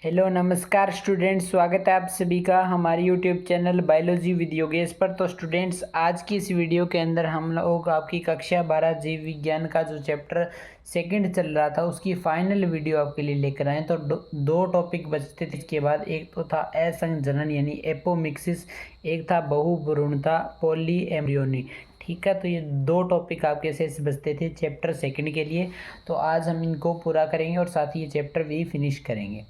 Hello नमस्कार students, स्वागत है आप सभी का हमारे YouTube channel biology with Yogesh पर। तो स्टूडेंट्स, आज की इस वीडियो के अंदर हम लोग आपकी कक्षा 12 जीव विज्ञान का जो चैप्टर सेकंड चल रहा था उसकी फाइनल वीडियो आपके लिए लेकर आए। तो दो टॉपिक बचते थे इसके बाद। एक तो था असंजनन यानी एपोमिक्सिस, एक था बहुभ्रूणता पॉली एम्ब्रियोनी। ठीक है, तो ये दो टॉपिक आपके शेष बचते थे चैप्टर सेकंड के लिए। तो आज हम इनको पूरा करेंगे और साथ ही ये चैप्टर भी फिनिश करेंगे।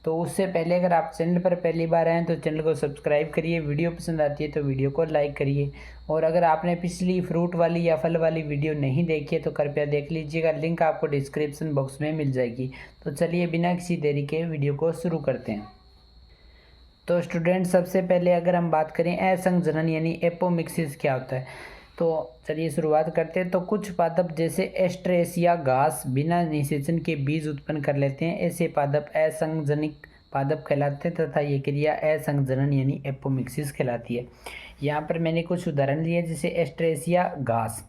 तो उससे पहले अगर आप चैनल पर पहली बार आएँ तो चैनल को सब्सक्राइब करिए, वीडियो पसंद आती है तो वीडियो को लाइक करिए। और अगर आपने पिछली फ्रूट वाली या फल वाली वीडियो नहीं देखी है तो कृपया देख लीजिएगा, लिंक आपको डिस्क्रिप्शन बॉक्स में मिल जाएगी। तो चलिए बिना किसी देरी के वीडियो को शुरू करते हैं। तो स्टूडेंट, सबसे पहले अगर हम बात करें असंजनन यानी एपोमिक्सिस क्या होता है, तो चलिए शुरुआत करते हैं। तो कुछ पादप जैसे एस्ट्रेसिया घास बिना निषेचन के बीज उत्पन्न कर लेते हैं, ऐसे पादप असंजनिक पादप कहलाते हैं तथा ये क्रिया असंजनन यानी एपोमिक्सिस कहलाती है। यहाँ पर मैंने कुछ उदाहरण लिए, जैसे एस्ट्रेसिया घास,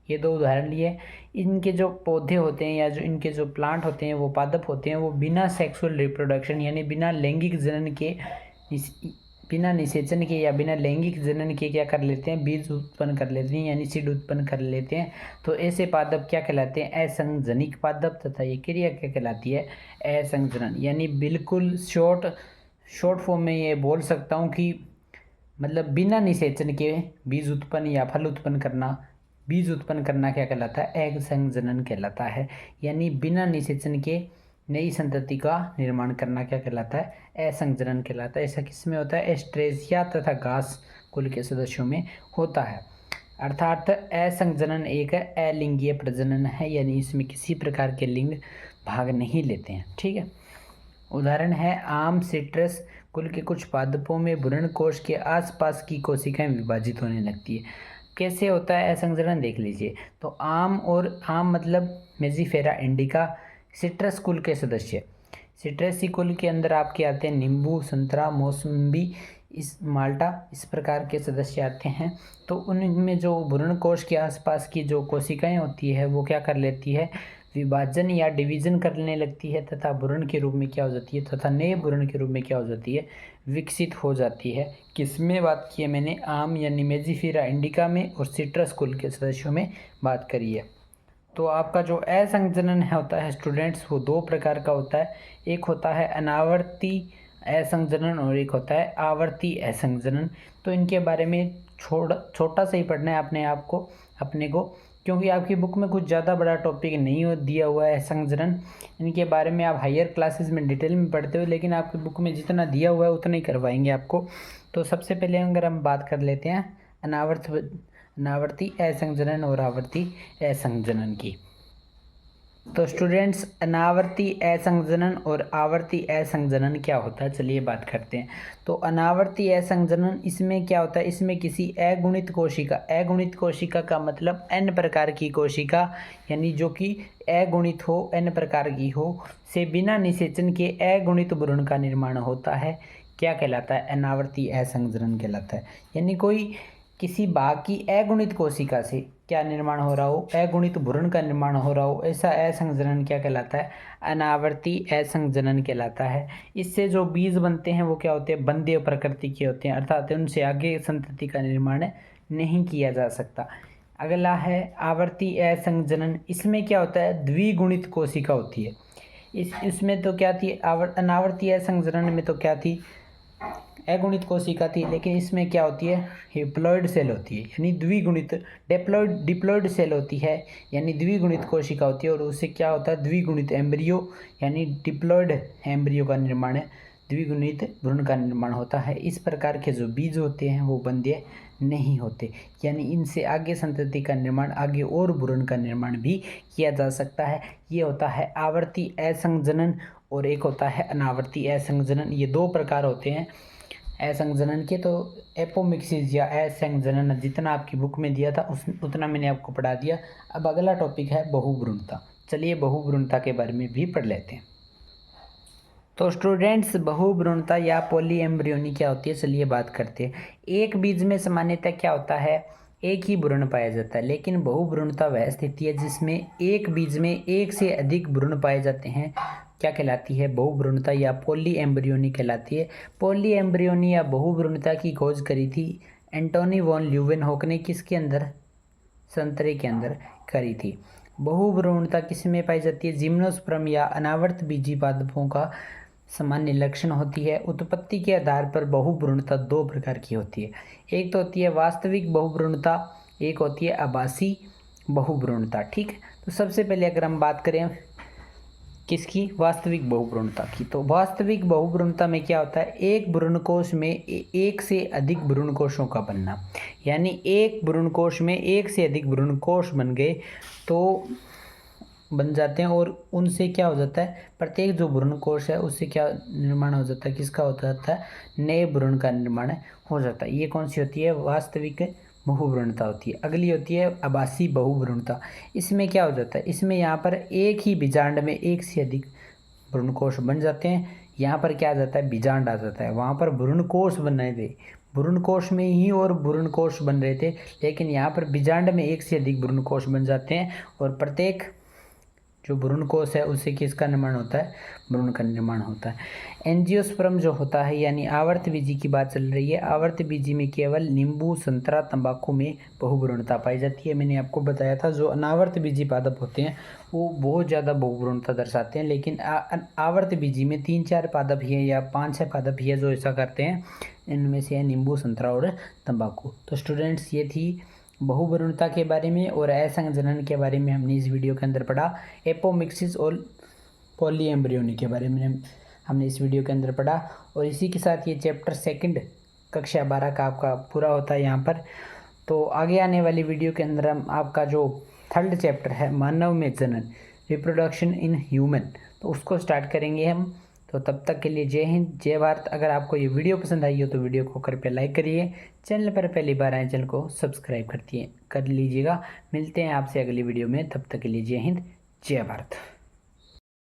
ये दो उदाहरण लिए। इनके जो पौधे होते हैं या जो इनके जो प्लांट होते हैं, वो पादप होते हैं, वो बिना सेक्सुअल रिप्रोडक्शन यानी बिना लैंगिक जनन के बिना निषेचन के या बिना लैंगिक जनन के क्या कर लेते हैं, बीज उत्पन्न कर लेते हैं यानी सीड उत्पन्न कर लेते हैं। तो ऐसे पादप क्या कहलाते हैं, असंजनिक पादप। तथा ये क्रिया क्या कहलाती है, असंजनन। यानी बिल्कुल शॉर्ट फॉर्म में ये बोल सकता हूँ कि मतलब बिना निषेचन के बीज उत्पन्न या फल उत्पन्न करना, बीज उत्पन्न करना क्या कहलाता है, असंजनन कहलाता है। यानी बिना निषेचन के नई संतति का निर्माण करना क्या कहलाता है, असंजनन कहलाता है। ऐसा किस में होता है, एस्ट्रेसिया तथा घास कुल के सदस्यों में होता है। अर्थात असंजनन एक अलिंगीय प्रजनन है, यानी इसमें किसी प्रकार के लिंग भाग नहीं लेते हैं। ठीक है, उदाहरण है आम, सिट्रस कुल के कुछ पादपों में भ्रूण कोश के आसपास की कोशिकाएं विभाजित होने लगती है। कैसे होता है असंजनन, देख लीजिए। तो आम मतलब मेजिफेरा इंडिका, सिट्रस कुल के सदस्य। सिट्रसी कुल के अंदर आपके आते हैं नींबू, संतरा, मौसम्बी, इस माल्टा, इस प्रकार के सदस्य आते हैं। तो उनमें जो भ्रूण कोश के आसपास की जो कोशिकाएं होती है वो क्या कर लेती है, विभाजन या डिवीजन करने लगती है तथा भ्रूण के रूप में क्या हो जाती है, तथा नए भ्रूण के रूप में क्या हो जाती है, विकसित हो जाती है। किसमें बात की है मैंने, आम यानी मेजिफेरा इंडिका में, और सिट्रस कुल के सदस्यों में बात करी है। तो आपका जो असंजनन होता है स्टूडेंट्स, वो दो प्रकार का होता है। एक होता है अनावर्ती असंजनन और एक होता है आवर्ती असंजनन। तो इनके बारे में छोटा सा ही पढ़ना है अपने को, क्योंकि आपकी बुक में कुछ ज़्यादा बड़ा टॉपिक नहीं दिया हुआ है असंजनन। इनके बारे में आप हायर क्लासेस में डिटेल में पढ़ते हो, लेकिन आपकी बुक में जितना दिया हुआ है उतना ही करवाएंगे आपको। तो सबसे पहले अगर हम बात कर लेते हैं अनावर्ती असंजनन और आवर्ती असंजनन की। तो स्टूडेंट्स, अनावर्ती असंजनन और आवर्ती असंजनन क्या होता है, चलिए बात करते हैं। तो अनावर्ती असंजनन, इसमें क्या होता है, इसमें किसी अगुणित कोशिका का मतलब n प्रकार की कोशिका, यानी जो कि अगुणित हो, n प्रकार की हो, से बिना निषेचन के अगुणित भ्रूण का निर्माण होता है। क्या कहलाता है, अनावर्ती असंजनन कहलाता है। यानी कोई किसी भाग की अगुणित कोशिका से क्या निर्माण हो रहा हो, अगुणित भ्रूण का निर्माण हो रहा हो, ऐसा असंजनन क्या कहलाता है, अनावर्ती असंजनन कहलाता है। इससे जो बीज बनते हैं वो क्या होते हैं, बंध्य प्रकृति के होते हैं, अर्थात उनसे आगे संतति का निर्माण नहीं किया जा सकता। अगला है आवर्ती असंजनन। इसमें क्या होता है, द्विगुणित कोशिका होती है। इसमें तो क्या थी, अनावर्ती असंजनन में तो क्या थी, अगुणित कोशिका थी, लेकिन इसमें क्या होती है, हेप्लॉइड सेल होती है, यानी द्विगुणित डिप्लॉइड सेल होती है, यानी द्विगुणित कोशिका होती है। और उससे क्या होता है, द्विगुणित एम्ब्रियो यानी डिप्लॉइड एम्ब्रियो का निर्माण है, द्विगुणित भ्रूण का निर्माण होता है। इस प्रकार के जो बीज होते हैं वो बंध्य नहीं होते, यानी इनसे आगे संतति का निर्माण, आगे और भ्रूण का निर्माण भी किया जा सकता है। ये होता है आवर्ती असंजनन और एक होता है अनावर्ती असंजनन। ये दो प्रकार होते हैं असंजनन के। तो एपोमिक्सिस या असंजनन जितना आपकी बुक में दिया था उतना मैंने आपको पढ़ा दिया। अब अगला टॉपिक है बहुभ्रूणता। चलिए बहुभ्रूणता के बारे में भी पढ़ लेते हैं। तो स्टूडेंट्स, बहुभ्रूणता या पॉलीएम्ब्रियोनी क्या होती है, चलिए बात करते हैं। एक बीज में सामान्यतः क्या होता है, एक ही भ्रूण पाया जाता है, लेकिन बहुभ्रूणता वह स्थिति है जिसमें एक बीज में एक से अधिक भ्रूण पाए जाते हैं। क्या कहलाती है, बहुभ्रूणता या पॉली एम्ब्रियोनी कहलाती है। पॉली एम्ब्रियोनी या बहुभ्रूणता की खोज करी थी एंटोनी वॉन ल्यूवेनहॉक ने, किसके अंदर, संतरे के अंदर करी थी। बहुभ्रूणता किसमें पाई जाती है, जिम्नोस्पर्म या अनावर्त बीजी पादपों का सामान्य लक्षण होती है। उत्पत्ति के आधार पर बहुभ्रूणता दो प्रकार की होती है, एक तो होती है वास्तविक बहुभ्रूणता, एक होती है आभासी बहुभ्रूणता। ठीक है, तो सबसे पहले अगर हम बात करें किसकी, वास्तविक बहुभ्रूणता की, तो वास्तविक बहुभ्रूणता में क्या होता है, एक भ्रूणकोश में एक से अधिक भ्रूणकोशों का बनना, यानी एक भ्रूणकोश में एक से अधिक भ्रूणकोश बन गए तो बन जाते हैं, और उनसे क्या हो जाता है, प्रत्येक जो भ्रूणकोश है उससे क्या निर्माण हो जाता है, किसका हो जाता है, नए भ्रूण का निर्माण हो जाता है। ये कौन सी होती है, वास्तविक बहुभ्रूणता होती है। अगली होती है आभासी बहुभ्रूणता। इसमें क्या हो जाता है, इसमें यहाँ पर एक ही बीजांड में एक से अधिक भ्रूणकोश बन जाते हैं। यहाँ पर क्या आ जाता है, बीजांड आ जाता है, वहाँ पर भ्रूणकोश बन रहे थे, भ्रूणकोश में ही और भ्रूणकोश बन रहे थे, लेकिन यहाँ पर बीजांड में एक से अधिक भ्रूणकोश बन जाते हैं, और प्रत्येक जो भ्रूणकोश है उससे किसका निर्माण होता है, भ्रूण का निर्माण होता है। एंजियोस्पर्म जो होता है, यानी आवर्त बीजी की बात चल रही है, आवर्त बीजी में केवल नींबू, संतरा, तंबाकू में बहुभ्रूणता पाई जाती है। मैंने आपको बताया था जो अनावर्त बीजी पादप होते हैं वो बहुत ज़्यादा बहुभ्रूणता दर्शाते हैं, लेकिन आवर्त बीजी में 3-4 पादप ही है या 5-6 पादप ही है जो ऐसा करते हैं। इनमें से है नींबू, संतरा और तंबाकू। तो स्टूडेंट्स ये थी बहुभ्रूणता के बारे में, और असंजनन के बारे में हमने इस वीडियो के अंदर पढ़ा। एपोमिक्सिस और पॉली एम्ब्रियोनी के बारे में हमने इस वीडियो के अंदर पढ़ा, और इसी के साथ ये चैप्टर 2 कक्षा 12 का आपका पूरा होता है यहाँ पर। तो आगे आने वाली वीडियो के अंदर हम आपका जो 3rd चैप्टर है, मानव में जनन, रिप्रोडक्शन इन ह्यूमन, तो उसको स्टार्ट करेंगे हम। तो तब तक के लिए जय हिंद, जय भारत। अगर आपको ये वीडियो पसंद आई हो तो वीडियो को कृपया लाइक करिए, चैनल पर पहली बार आए चैनल को सब्सक्राइब कर लीजिएगा। मिलते हैं आपसे अगली वीडियो में, तब तक के लिए जय हिंद, जय भारत।